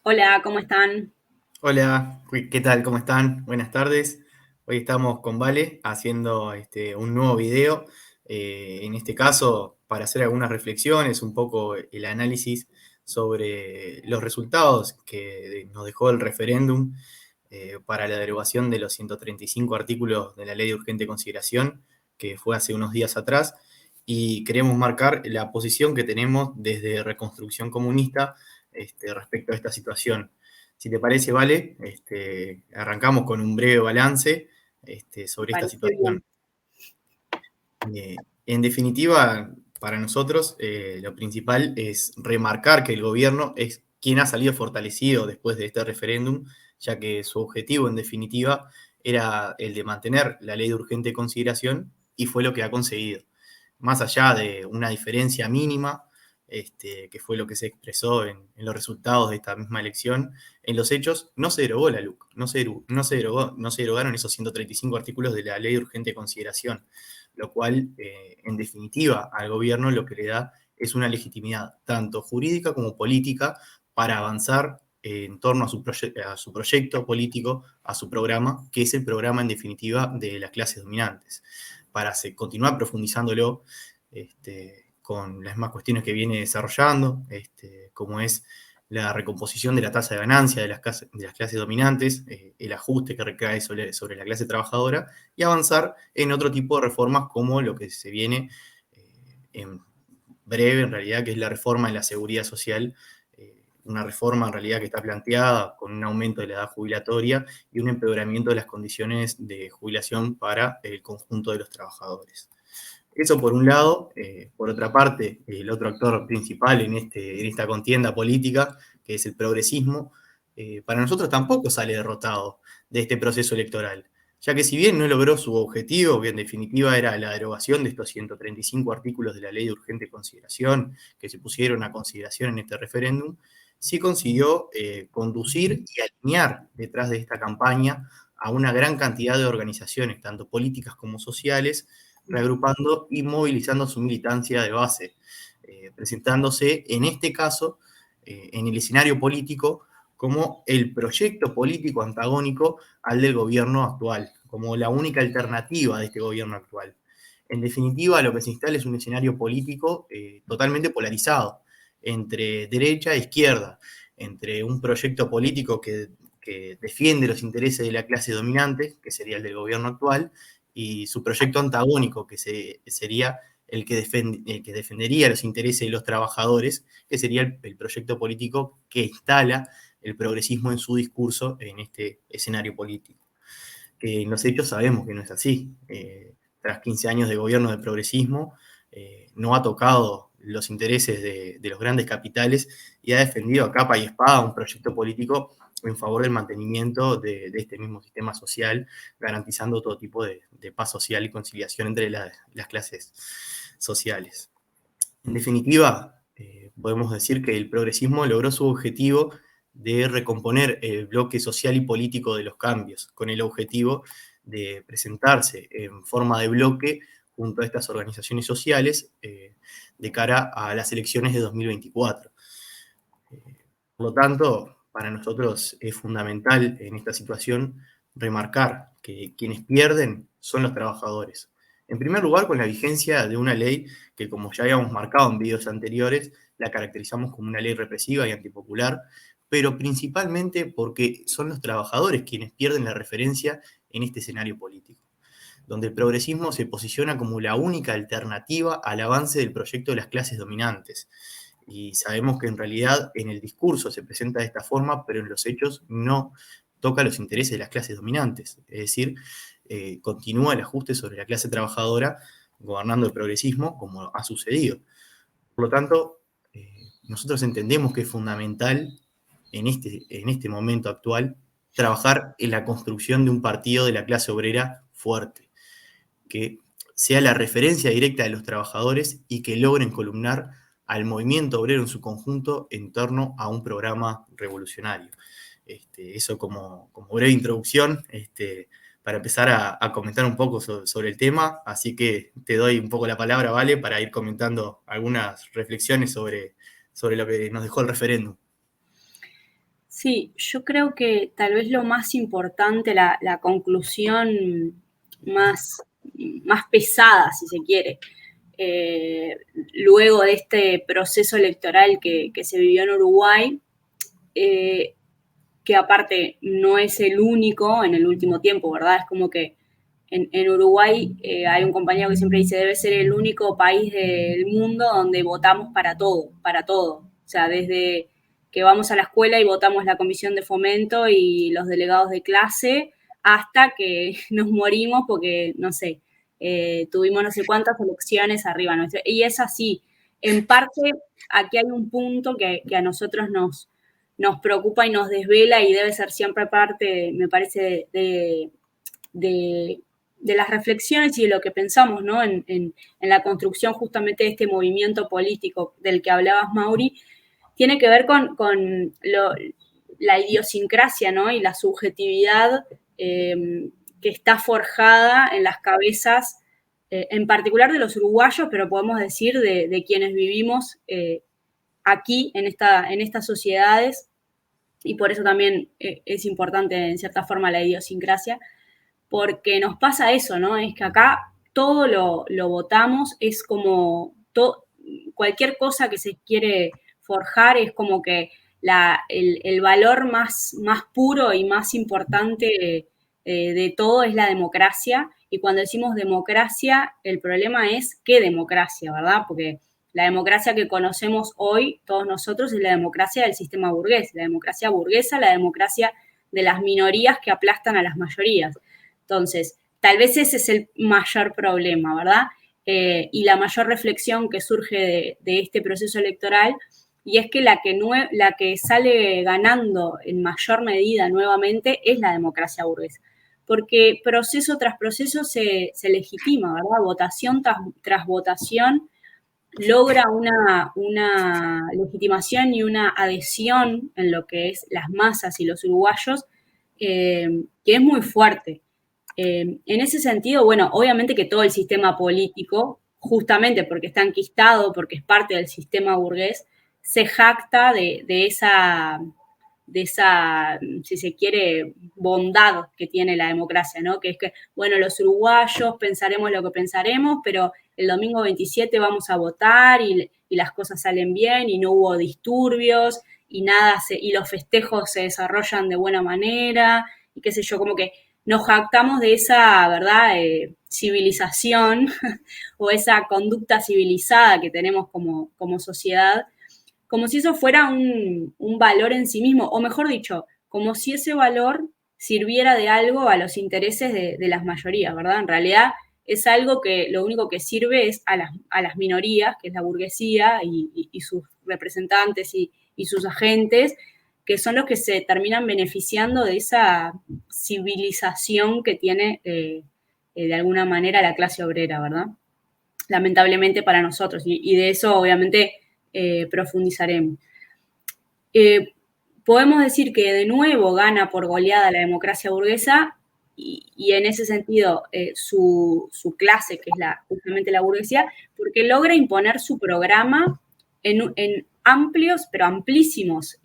Hola, ¿cómo están? Hola, ¿qué tal? ¿Cómo están? Buenas tardes. Hoy estamos con Vale haciendo un nuevo video. En este caso, para hacer algunas reflexiones, un poco el análisis sobre los resultados que nos dejó el referéndum para la derogación de los 135 artículos de la Ley de Urgente Consideración, que fue hace unos días atrás, y queremos marcar la posición que tenemos desde Reconstrucción Comunista respecto a esta situación. Si te parece, Vale, arrancamos con un breve balance Me sobre esta parece situación. bien. En definitiva, para nosotros lo principal es remarcar que el gobierno es quien ha salido fortalecido después de este referéndum, ya que su objetivo, en definitiva, era el de mantener la ley de urgente consideración y fue lo que ha conseguido. Más allá de una diferencia mínima, que fue lo que se expresó en los resultados de esta misma elección, en los hechos no se derogó la LUC, no se derogaron esos 135 artículos de la ley de urgente consideración, lo cual, en definitiva, al gobierno lo que le da es una legitimidad tanto jurídica como política para avanzar en torno a su proyecto político, a su programa, que es el programa en definitiva de las clases dominantes, para continuar profundizándolo con las más cuestiones que viene desarrollando, como es la recomposición de la tasa de ganancia de las clases dominantes, el ajuste que recae sobre la clase trabajadora, y avanzar en otro tipo de reformas como lo que se viene en breve, en realidad, que es la reforma de la seguridad social, una reforma en realidad que está planteada con un aumento de la edad jubilatoria y un empeoramiento de las condiciones de jubilación para el conjunto de los trabajadores. Eso por un lado. Por otra parte, el otro actor principal en esta contienda política, que es el progresismo, para nosotros tampoco sale derrotado de este proceso electoral, ya que si bien no logró su objetivo, que en definitiva era la derogación de estos 135 artículos de la ley de urgente consideración que se pusieron a consideración en este referéndum, sí consiguió conducir y alinear detrás de esta campaña a una gran cantidad de organizaciones, tanto políticas como sociales, reagrupando y movilizando su militancia de base, presentándose en este caso en el escenario político como el proyecto político antagónico al del gobierno actual, como la única alternativa de este gobierno actual. En definitiva, lo que se instala es un escenario político totalmente polarizado entre derecha e izquierda, entre un proyecto político que defiende los intereses de la clase dominante, que sería el del gobierno actual, y su proyecto antagónico, que sería el que defendería los intereses de los trabajadores, que sería el proyecto político que instala el progresismo en su discurso en este escenario político. Que en los hechos sabemos que no es así. Tras 15 años de gobierno del progresismo, no ha tocado los intereses de los grandes capitales y ha defendido a capa y espada un proyecto político en favor del mantenimiento de este mismo sistema social, garantizando todo tipo de paz social y conciliación entre las clases sociales. En definitiva, podemos decir que el progresismo logró su objetivo de recomponer el bloque social y político de los cambios, con el objetivo de presentarse en forma de bloque junto a estas organizaciones sociales de cara a las elecciones de 2024. Por lo tanto, para nosotros es fundamental en esta situación remarcar que quienes pierden son los trabajadores. En primer lugar, con la vigencia de una ley que, como ya habíamos marcado en videos anteriores, la caracterizamos como una ley represiva y antipopular, pero principalmente porque son los trabajadores quienes pierden la referencia en este escenario político, donde el progresismo se posiciona como la única alternativa al avance del proyecto de las clases dominantes. Y sabemos que en realidad en el discurso se presenta de esta forma, pero en los hechos no toca los intereses de las clases dominantes. Es decir, continúa el ajuste sobre la clase trabajadora gobernando el progresismo como ha sucedido. Por lo tanto, nosotros entendemos que es fundamental en este momento actual trabajar en la construcción de un partido de la clase obrera fuerte, que sea la referencia directa de los trabajadores y que logren columnar al movimiento obrero en su conjunto en torno a un programa revolucionario. Eso como breve introducción, para empezar a comentar un poco sobre el tema, así que te doy un poco la palabra, Vale, para ir comentando algunas reflexiones sobre lo que nos dejó el referéndum. Sí, yo creo que tal vez lo más importante, la conclusión más, más pesada, si se quiere, eh, luego de este proceso electoral que se vivió en Uruguay, eh, que aparte no es el único en el último tiempo, ¿verdad? Es como que en Uruguay hay un compañero que siempre dice, debe ser el único país del mundo donde votamos para todo, para todo. O sea, desde que vamos a la escuela y votamos la comisión de fomento y los delegados de clase, hasta que nos morimos porque, no sé, tuvimos no sé cuántas elecciones arriba nuestro. Y es así. En parte, aquí hay un punto que a nosotros nos preocupa y nos desvela y debe ser siempre parte, me parece, de, de las reflexiones y de lo que pensamos, ¿no? En la construcción justamente de este movimiento político del que hablabas, Mauri, tiene que ver con la idiosincrasia, ¿no? Y la subjetividad que está forjada en las cabezas, en particular de los uruguayos, pero podemos decir de quienes vivimos aquí en estas sociedades, y por eso también es importante en cierta forma la idiosincrasia, porque nos pasa eso, ¿no? Es que acá todo lo votamos, es como cualquier cosa que se quiere forjar es como que el valor más puro y más importante de todo es la democracia. Y cuando decimos democracia, el problema es qué democracia, ¿verdad? Porque la democracia que conocemos hoy, todos nosotros, es la democracia del sistema burgués, la democracia burguesa, la democracia de las minorías que aplastan a las mayorías. Entonces, tal vez ese es el mayor problema, ¿verdad? Y la mayor reflexión que surge de este proceso electoral, y es que la que sale ganando en mayor medida nuevamente es la democracia burguesa. Porque proceso tras proceso se legitima, ¿verdad? Votación tras votación logra una legitimación y una adhesión en lo que es las masas y los uruguayos, que es muy fuerte. En ese sentido, bueno, obviamente que todo el sistema político, justamente porque está enquistado, porque es parte del sistema burgués, se jacta de esa, si se quiere, bondad que tiene la democracia, ¿no? Que es que, bueno, los uruguayos pensaremos lo que pensaremos, pero el domingo 27 vamos a votar y las cosas salen bien y no hubo disturbios y y los festejos se desarrollan de buena manera y qué sé yo, como que nos jactamos de esa, ¿verdad?, civilización o esa conducta civilizada que tenemos como sociedad, como si eso fuera un valor en sí mismo, o mejor dicho, como si ese valor sirviera de algo a los intereses de las mayorías, ¿verdad? En realidad es algo que lo único que sirve es a las minorías, que es la burguesía y sus representantes y sus agentes, que son los que se terminan beneficiando de esa civilización que tiene de alguna manera la clase obrera, ¿verdad? Lamentablemente para nosotros, y de eso obviamente profundizaremos. Eh, Podemos decir que de nuevo gana por goleada la democracia burguesa y en ese sentido su clase, que es justamente la burguesía, porque logra imponer su programa en amplios, pero amplísimos,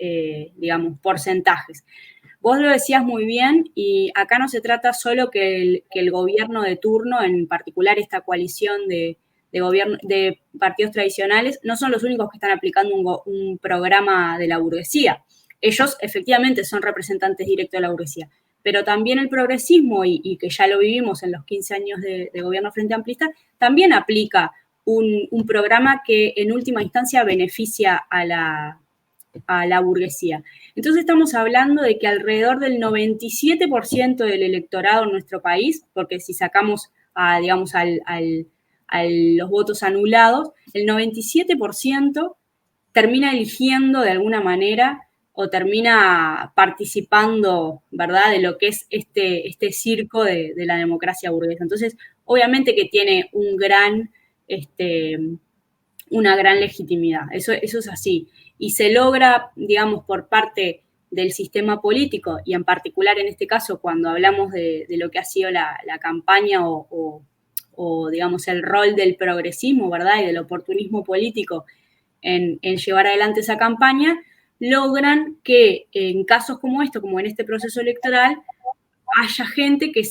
digamos, porcentajes. Vos lo decías muy bien y acá no se trata solo que el gobierno de turno, en particular esta coalición de partidos tradicionales, no son los únicos que están aplicando un programa de la burguesía. Ellos efectivamente son representantes directos de la burguesía, pero también el progresismo, y que ya lo vivimos en los 15 años de gobierno frente amplista, también aplica un programa que en última instancia beneficia a la burguesía. Entonces estamos hablando de que alrededor del 97% del electorado en nuestro país, porque si sacamos digamos, a los votos anulados, el 97% termina eligiendo de alguna manera o termina participando, ¿verdad?, de lo que es este circo de la democracia burguesa. Entonces, obviamente que tiene una gran legitimidad, eso es así. Y se logra, digamos, por parte del sistema político, y en particular en este caso, cuando hablamos de lo que ha sido la campaña o, digamos, el rol del progresismo, ¿verdad?, y del oportunismo político en llevar adelante esa campaña, logran que en casos como esto, como en este proceso electoral, haya gente que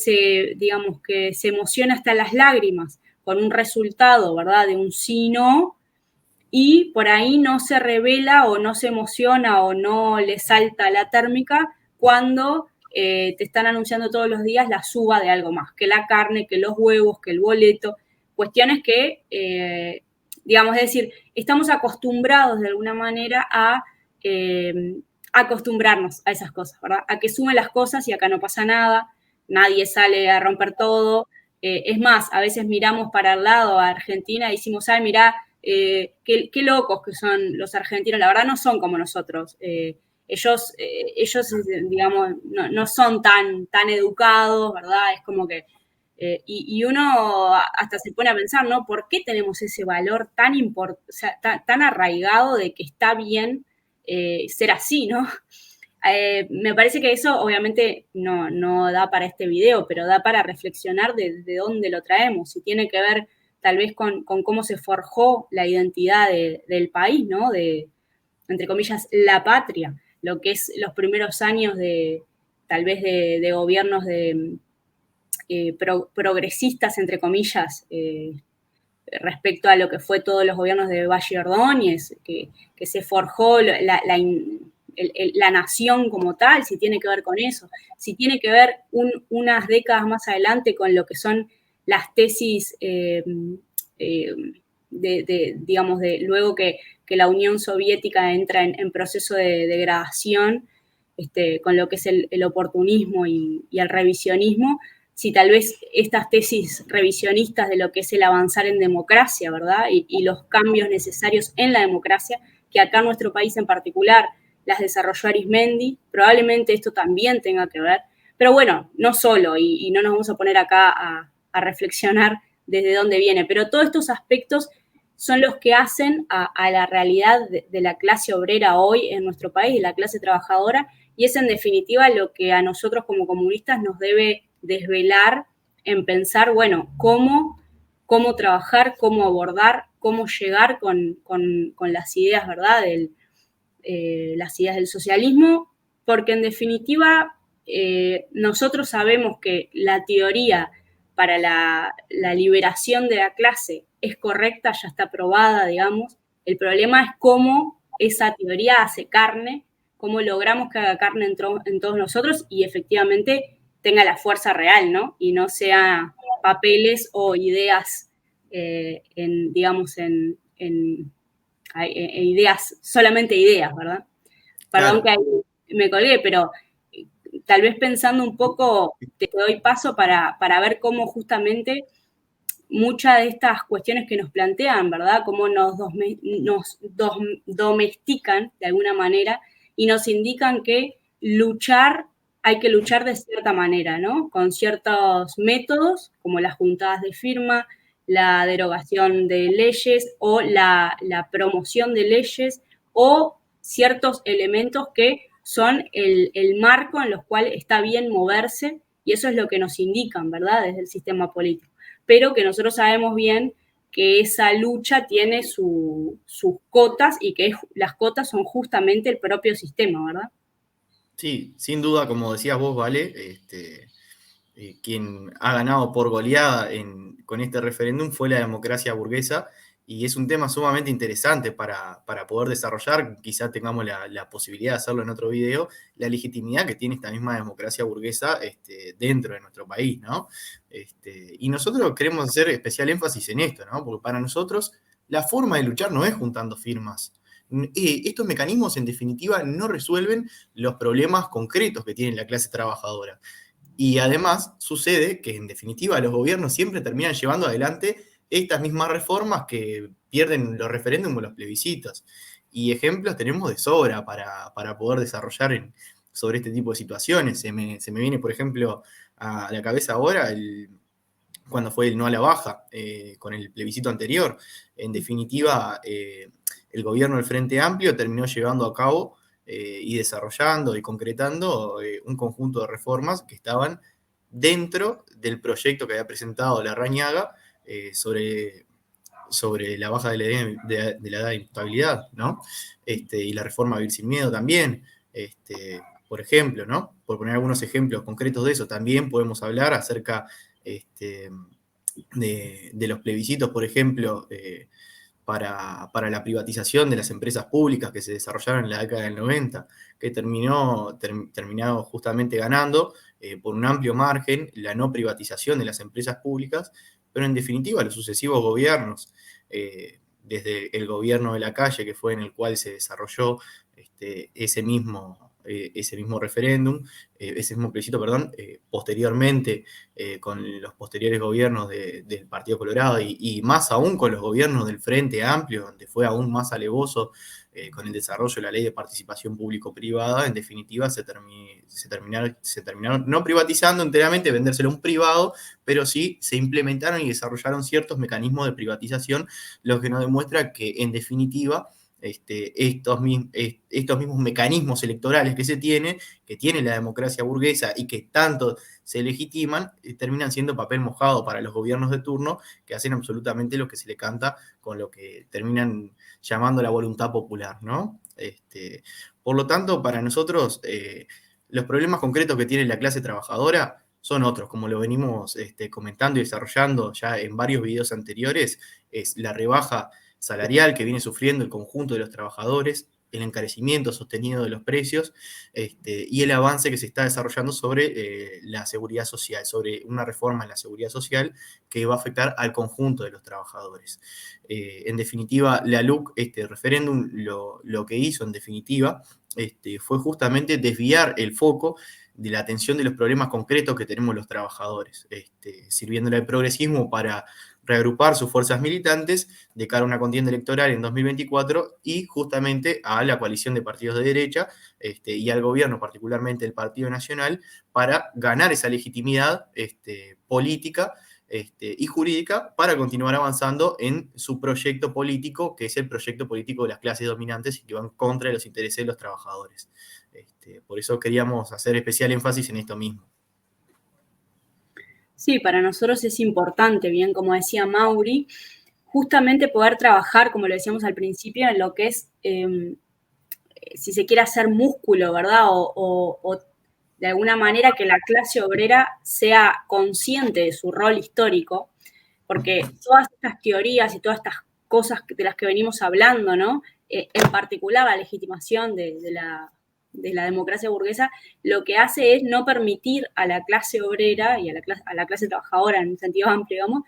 digamos, que se emociona hasta las lágrimas con un resultado, ¿verdad? De un sí, no, y por ahí no se revela o no se emociona o no le salta la térmica cuando te están anunciando todos los días la suba de algo más, que la carne, que los huevos, que el boleto, cuestiones que, digamos, es decir, estamos acostumbrados de alguna manera a acostumbrarnos a esas cosas, ¿verdad? A que sumen las cosas y acá no pasa nada, nadie sale a romper todo. Es más, a veces miramos para el lado a Argentina y decimos, ay, mirá, qué locos que son los argentinos, la verdad no son como nosotros. Ellos, digamos, no son tan educados, ¿verdad? Es como que, y uno hasta se pone a pensar, ¿no? ¿Por qué tenemos ese valor o sea, tan arraigado de que está bien ser así, ¿no? Me parece que eso obviamente no da para este video, pero da para reflexionar de dónde lo traemos, si tiene que ver tal vez con cómo se forjó la identidad del país, ¿no? Entre comillas, la patria, lo que es los primeros años tal vez de gobiernos progresistas, entre comillas, respecto a lo que fue todos los gobiernos de Valle Ordóñez, que se forjó la nación como tal, si tiene que ver con eso, si tiene que ver unas décadas más adelante con lo que son las tesis digamos, luego que la Unión Soviética entra en proceso de degradación, con lo que es el oportunismo y el revisionismo, si tal vez estas tesis revisionistas de lo que es el avanzar en democracia, ¿verdad? Y los cambios necesarios en la democracia, que acá en nuestro país en particular las desarrolló Arismendi, probablemente esto también tenga que ver, pero bueno, no solo, y no nos vamos a poner acá a reflexionar desde dónde viene, pero todos estos aspectos son los que hacen a la realidad de la clase obrera hoy en nuestro país, de la clase trabajadora, y es en definitiva lo que a nosotros como comunistas nos debe desvelar en pensar, bueno, cómo trabajar, cómo abordar, cómo llegar con las ideas, ¿verdad? Las ideas del socialismo, porque en definitiva nosotros sabemos que la teoría para la liberación de la clase es correcta, ya está probada, digamos. El problema es cómo esa teoría hace carne, cómo logramos que haga carne en todos nosotros y efectivamente tenga la fuerza real, ¿no? Y no sea papeles o ideas, digamos, ideas, solamente ideas, ¿verdad? Perdón Claro. que ahí me colgué, pero tal vez pensando un poco, te doy paso para ver cómo justamente muchas de estas cuestiones que nos plantean, ¿verdad? Cómo domestican de alguna manera y nos indican que hay que luchar de cierta manera, ¿no? Con ciertos métodos, como las juntadas de firma, la derogación de leyes o la promoción de leyes o ciertos elementos que son el marco en los cuales está bien moverse y eso es lo que nos indican, ¿verdad? Desde el sistema político. Pero que nosotros sabemos bien que esa lucha tiene sus cotas y que las cotas son justamente el propio sistema, ¿verdad? Sí, sin duda, como decías vos, Vale, quien ha ganado por goleada con este referéndum fue la democracia burguesa y es un tema sumamente interesante para poder desarrollar, quizá tengamos la posibilidad de hacerlo en otro video, la legitimidad que tiene esta misma democracia burguesa dentro de nuestro país, ¿no? Y nosotros queremos hacer especial énfasis en esto, ¿no? Porque para nosotros la forma de luchar no es juntando firmas. Estos mecanismos, en definitiva, no resuelven los problemas concretos que tiene la clase trabajadora. Y además sucede que en definitiva los gobiernos siempre terminan llevando adelante estas mismas reformas que pierden los referéndums o los plebiscitos. Y ejemplos tenemos de sobra para poder desarrollar sobre este tipo de situaciones. Se me viene, por ejemplo, a la cabeza ahora cuando fue el no a la baja, con el plebiscito anterior. En definitiva, el gobierno del Frente Amplio terminó llevando a cabo y desarrollando y concretando un conjunto de reformas que estaban dentro del proyecto que había presentado Larrañaga sobre sobre la baja de la edad de imputabilidad, ¿no? Y la reforma Vivir Sin Miedo también, por ejemplo, ¿no? Por poner algunos ejemplos concretos de eso, también podemos hablar acerca de los plebiscitos, por ejemplo, para la privatización de las empresas públicas que se desarrollaron en la década del 90, que terminado justamente ganando por un amplio margen la no privatización de las empresas públicas, pero en definitiva los sucesivos gobiernos, desde el gobierno de Lacalle, que fue en el cual se desarrolló ese mismo referéndum, ese mismo plebiscito, perdón, posteriormente con los posteriores gobiernos del Partido Colorado y más aún con los gobiernos del Frente Amplio, donde fue aún más alevoso con el desarrollo de la ley de participación público-privada, en definitiva se terminaron no privatizando enteramente, vendérselo a un privado, pero sí se implementaron y desarrollaron ciertos mecanismos de privatización, lo que nos demuestra que en definitiva estos mismos mecanismos electorales que tiene la democracia burguesa y que tanto se legitiman, terminan siendo papel mojado para los gobiernos de turno que hacen absolutamente lo que se le canta con lo que terminan llamando la voluntad popular, ¿no? Por lo tanto, para nosotros, los problemas concretos que tiene la clase trabajadora son otros, como lo venimos comentando y desarrollando ya en varios videos anteriores, es la rebaja salarial que viene sufriendo el conjunto de los trabajadores, el encarecimiento sostenido de los precios y el avance que se está desarrollando sobre la seguridad social, sobre una reforma en la seguridad social que va a afectar al conjunto de los trabajadores. En definitiva, la LUC, este referéndum, lo que hizo en definitiva fue justamente desviar el foco de la atención de los problemas concretos que tenemos los trabajadores, sirviéndole al progresismo para reagrupar sus fuerzas militantes de cara a una contienda electoral en 2024 y justamente a la coalición de partidos de derecha y al gobierno, particularmente el Partido Nacional, para ganar esa legitimidad política y jurídica para continuar avanzando en su proyecto político, que es el proyecto político de las clases dominantes y que van contra los intereses de los trabajadores. Por eso queríamos hacer especial énfasis en esto mismo. Sí, para nosotros es importante, bien como decía Mauri, justamente poder trabajar, como lo decíamos al principio, en lo que es, si se quiere hacer músculo, ¿verdad? O de alguna manera que la clase obrera sea consciente de su rol histórico, porque todas estas teorías y todas estas cosas de las que venimos hablando, ¿no? En particular la legitimación de la democracia burguesa, lo que hace es no permitir a la clase obrera y a la clase trabajadora en un sentido amplio, digamos,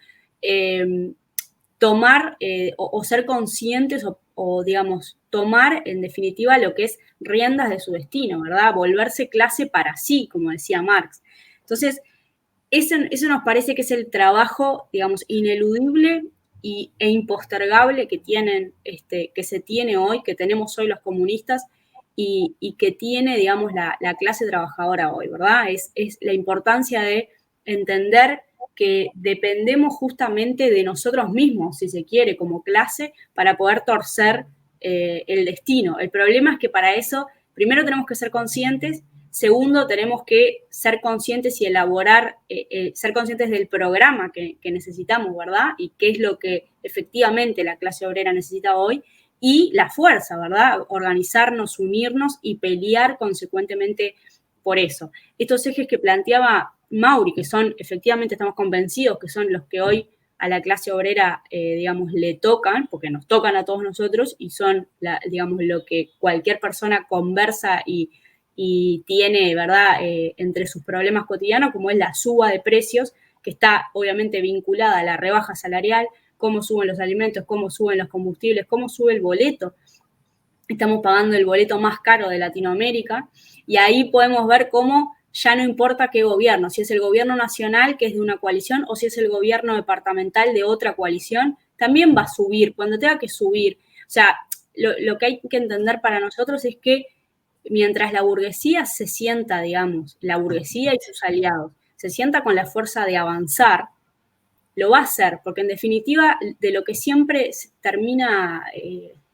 tomar o ser conscientes o, digamos, tomar en definitiva lo que es riendas de su destino, ¿verdad? Volverse clase para sí, como decía Marx. Entonces, eso nos parece que es el trabajo, digamos, ineludible e impostergable que que se tiene hoy, que tenemos hoy los comunistas y que tiene, digamos, la clase trabajadora hoy, ¿verdad? Es la importancia de entender que dependemos justamente de nosotros mismos, si se quiere, como clase, para poder torcer el destino. El problema es que para eso, primero tenemos que ser conscientes. Segundo, tenemos que ser conscientes y elaborar, ser conscientes del programa que necesitamos, ¿verdad? Y qué es lo que efectivamente la clase obrera necesita hoy. Y la fuerza, ¿verdad? Organizarnos, unirnos y pelear consecuentemente por eso. Estos ejes que planteaba Mauri, que son, efectivamente estamos convencidos que son los que hoy a la clase obrera, digamos, le tocan, porque nos tocan a todos nosotros y son, digamos, lo que cualquier persona conversa y tiene, ¿verdad?, entre sus problemas cotidianos, como es la suba de precios, que está obviamente vinculada a la rebaja salarial, cómo suben los alimentos, cómo suben los combustibles, cómo sube el boleto. Estamos pagando el boleto más caro de Latinoamérica y ahí podemos ver cómo ya no importa qué gobierno, si es el gobierno nacional, que es de una coalición, o si es el gobierno departamental de otra coalición, también va a subir cuando tenga que subir. O sea, lo que hay que entender para nosotros es que mientras la burguesía se sienta, digamos, la burguesía y sus aliados, se sienta con la fuerza de avanzar, lo va a hacer, porque en definitiva de lo que siempre termina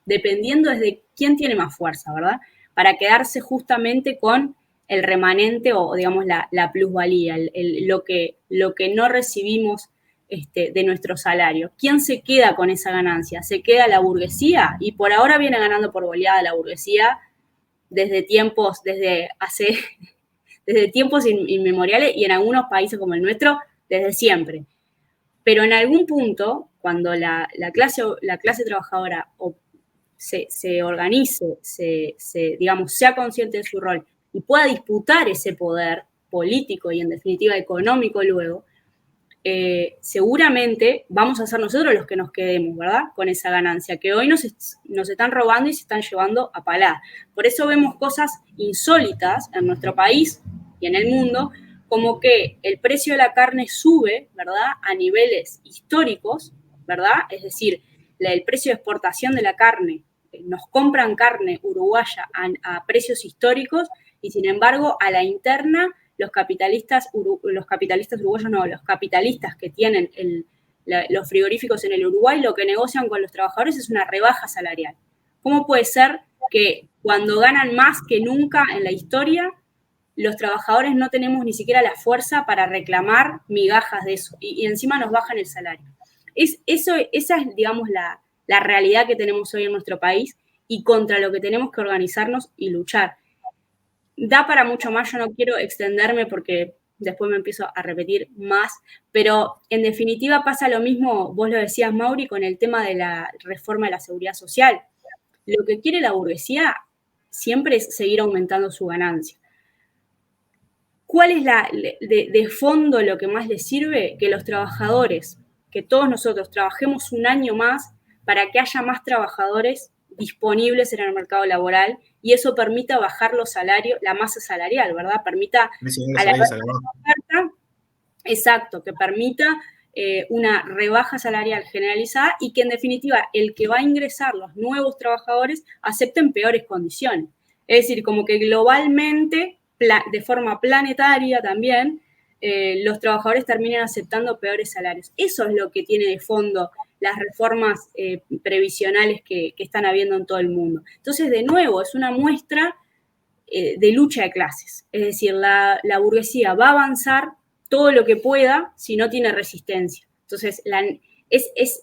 dependiendo es de quién tiene más fuerza, ¿verdad? Para quedarse justamente con el remanente o digamos la plusvalía, lo que no recibimos de nuestro salario. ¿Quién se queda con esa ganancia? ¿Se queda la burguesía? Y por ahora viene ganando por goleada la burguesía desde tiempos inmemoriales y en algunos países como el nuestro, desde siempre. Pero en algún punto, cuando la clase trabajadora se organice, digamos, sea consciente de su rol y pueda disputar ese poder político y en definitiva económico luego, seguramente vamos a ser nosotros los que nos quedemos, ¿verdad? Con esa ganancia que hoy nos están robando y se están llevando a palar. Por eso vemos cosas insólitas en nuestro país y en el mundo, como que el precio de la carne sube, ¿verdad? A niveles históricos, ¿verdad? Es decir, el precio de exportación de la carne, nos compran carne uruguaya a precios históricos y sin embargo a la interna los capitalistas uruguayos no, los capitalistas que tienen los frigoríficos en el Uruguay, lo que negocian con los trabajadores es una rebaja salarial. ¿Cómo puede ser que cuando ganan más que nunca en la historia, los trabajadores no tenemos ni siquiera la fuerza para reclamar migajas de eso y encima nos bajan el salario? Esa es, digamos, la realidad que tenemos hoy en nuestro país y contra lo que tenemos que organizarnos y luchar. Da para mucho más, yo no quiero extenderme porque después me empiezo a repetir más, pero en definitiva pasa lo mismo, vos lo decías, Mauri, con el tema de la reforma de la seguridad social. Lo que quiere la burguesía siempre es seguir aumentando su ganancia. ¿Cuál es de fondo lo que más les sirve? Que los trabajadores, que todos nosotros trabajemos un año más para que haya más trabajadores disponibles en el mercado laboral y eso permita bajar los salarios, la masa salarial, ¿verdad? Permita a la oferta, exacto, que permita una rebaja salarial generalizada y que en definitiva el que va a ingresar, los nuevos trabajadores, acepten peores condiciones. Es decir, como que globalmente, de forma planetaria también, los trabajadores terminen aceptando peores salarios. Eso es lo que tiene de fondo las reformas previsionales que están habiendo en todo el mundo. Entonces, de nuevo, es una muestra de lucha de clases. Es decir, la burguesía va a avanzar todo lo que pueda si no tiene resistencia. Entonces,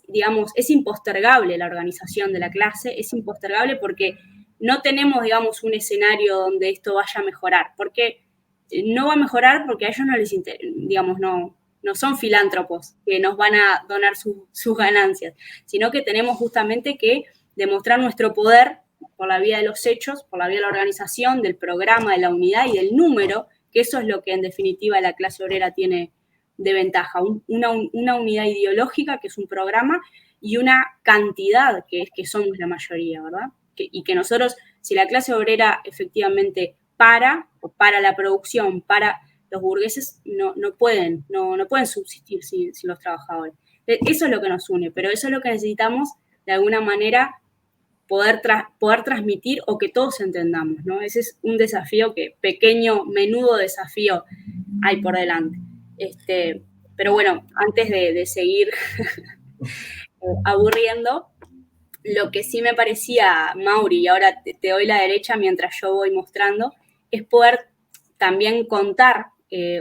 digamos, es impostergable la organización de la clase, es impostergable porque no tenemos, digamos, un escenario donde esto vaya a mejorar, porque no va a mejorar porque a ellos no les interesa, digamos, no son filántropos que nos van a donar sus ganancias, sino que tenemos justamente que demostrar nuestro poder por la vía de los hechos, por la vía de la organización, del programa, de la unidad y del número, que eso es lo que en definitiva la clase obrera tiene de ventaja, una unidad ideológica que es un programa y una cantidad que es que somos la mayoría, ¿verdad? Y que nosotros, si la clase obrera efectivamente para la producción, para los burgueses, no pueden subsistir sin los trabajadores. Eso es lo que nos une, pero eso es lo que necesitamos de alguna manera poder transmitir o que todos entendamos, ¿no? Ese es un desafío pequeño, menudo desafío hay por delante. Pero bueno, antes de seguir aburriendo, lo que sí me parecía, Mauri, y ahora te doy la derecha mientras yo voy mostrando, es poder también contar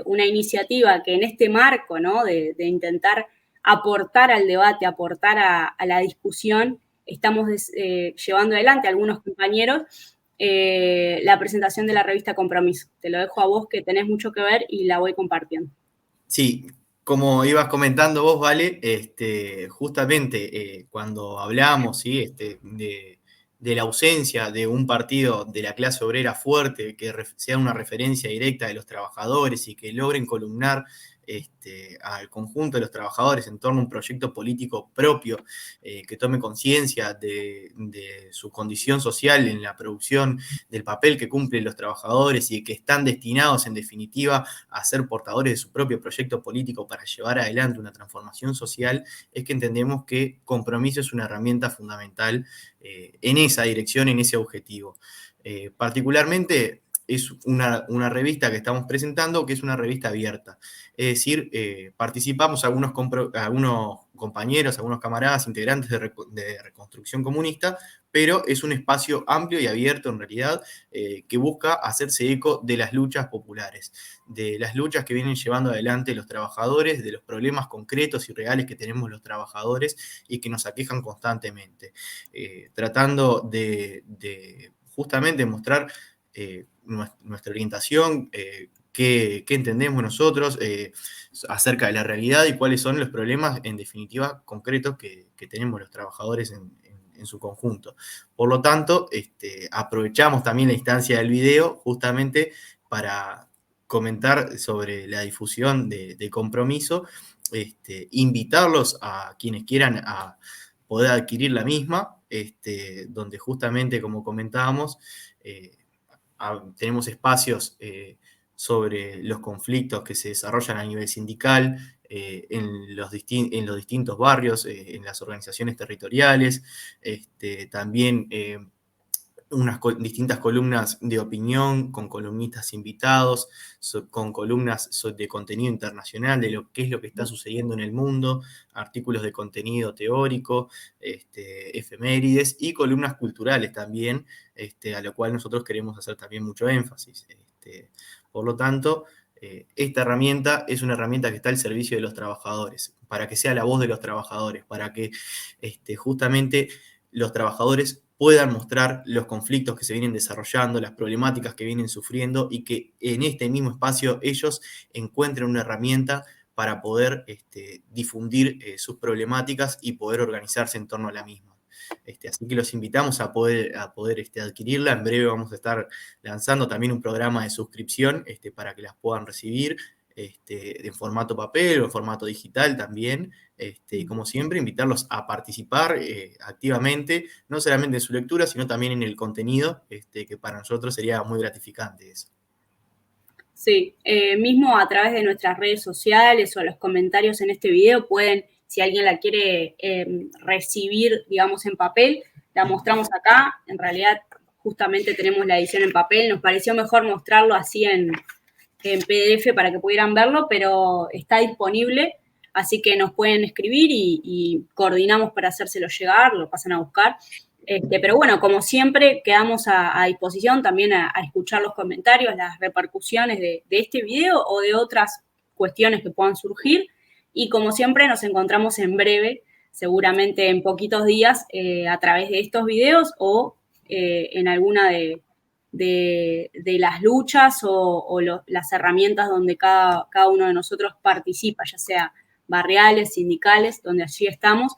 una iniciativa que en este marco, ¿no? de intentar aportar al debate, aportar a la discusión, estamos llevando adelante algunos compañeros la presentación de la revista Compromiso. Te lo dejo a vos que tenés mucho que ver y la voy compartiendo. Sí, como ibas comentando vos, Vale, justamente cuando hablamos, ¿sí? De la ausencia de un partido de la clase obrera fuerte, que sea una referencia directa de los trabajadores y que logren columnar al conjunto de los trabajadores en torno a un proyecto político propio, que tome conciencia de su condición social en la producción, del papel que cumplen los trabajadores y que están destinados en definitiva a ser portadores de su propio proyecto político para llevar adelante una transformación social, es que entendemos que Compromiso es una herramienta fundamental en esa dirección, en ese objetivo. Particularmente es una revista que estamos presentando que es una revista abierta. Es decir, participamos algunos compañeros, algunos camaradas, integrantes de Reconstrucción Comunista, pero es un espacio amplio y abierto en realidad que busca hacerse eco de las luchas populares, de las luchas que vienen llevando adelante los trabajadores, de los problemas concretos y reales que tenemos los trabajadores y que nos aquejan constantemente, tratando de justamente mostrar nuestra orientación, qué entendemos nosotros acerca de la realidad y cuáles son los problemas, en definitiva, concretos que tenemos los trabajadores en su conjunto. Por lo tanto, aprovechamos también la instancia del video justamente para comentar sobre la difusión de Compromiso, invitarlos a quienes quieran a poder adquirir la misma, donde justamente, como comentábamos, tenemos espacios sobre los conflictos que se desarrollan a nivel sindical, en los distintos barrios, en las organizaciones territoriales, también unas distintas columnas de opinión con columnistas invitados, con columnas de contenido internacional, de lo que es lo que está sucediendo en el mundo, artículos de contenido teórico, efemérides y columnas culturales también, a lo cual nosotros queremos hacer también mucho énfasis. Por lo tanto, esta herramienta es una herramienta que está al servicio de los trabajadores, para que sea la voz de los trabajadores, para que justamente los trabajadores puedan mostrar los conflictos que se vienen desarrollando, las problemáticas que vienen sufriendo y que en este mismo espacio ellos encuentren una herramienta para poder difundir sus problemáticas y poder organizarse en torno a la misma. Así que los invitamos a poder adquirirla. En breve vamos a estar lanzando también un programa de suscripción para que las puedan recibir en formato papel o en formato digital también. Y como siempre, invitarlos a participar activamente, no solamente en su lectura, sino también en el contenido, que para nosotros sería muy gratificante eso. Sí, mismo a través de nuestras redes sociales o los comentarios en este video pueden, si alguien la quiere recibir, digamos, en papel, la mostramos acá. En realidad, justamente tenemos la edición en papel. Nos pareció mejor mostrarlo así en PDF para que pudieran verlo, pero está disponible, así que nos pueden escribir y coordinamos para hacérselo llegar, lo pasan a buscar. Pero bueno, como siempre, quedamos a disposición también a escuchar los comentarios, las repercusiones de este video o de otras cuestiones que puedan surgir. Y como siempre, nos encontramos en breve, seguramente en poquitos días, a través de estos videos o en alguna de las luchas o las herramientas donde cada uno de nosotros participa, ya sea barriales, sindicales, donde allí estamos.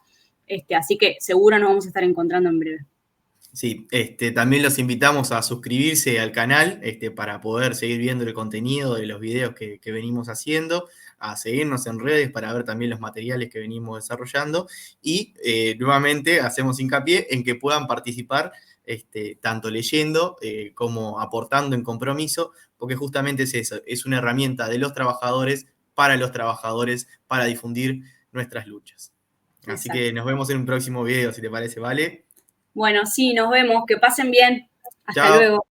Así que seguro nos vamos a estar encontrando en breve. Sí, también los invitamos a suscribirse al canal para poder seguir viendo el contenido de los videos que venimos haciendo, a seguirnos en redes para ver también los materiales que venimos desarrollando y nuevamente hacemos hincapié en que puedan participar tanto leyendo como aportando en Compromiso, porque justamente es eso, es una herramienta de los trabajadores, para difundir nuestras luchas. Así Exacto. que nos vemos en un próximo video, si te parece, ¿vale? Bueno, sí, nos vemos. Que pasen bien. Hasta Chao. luego.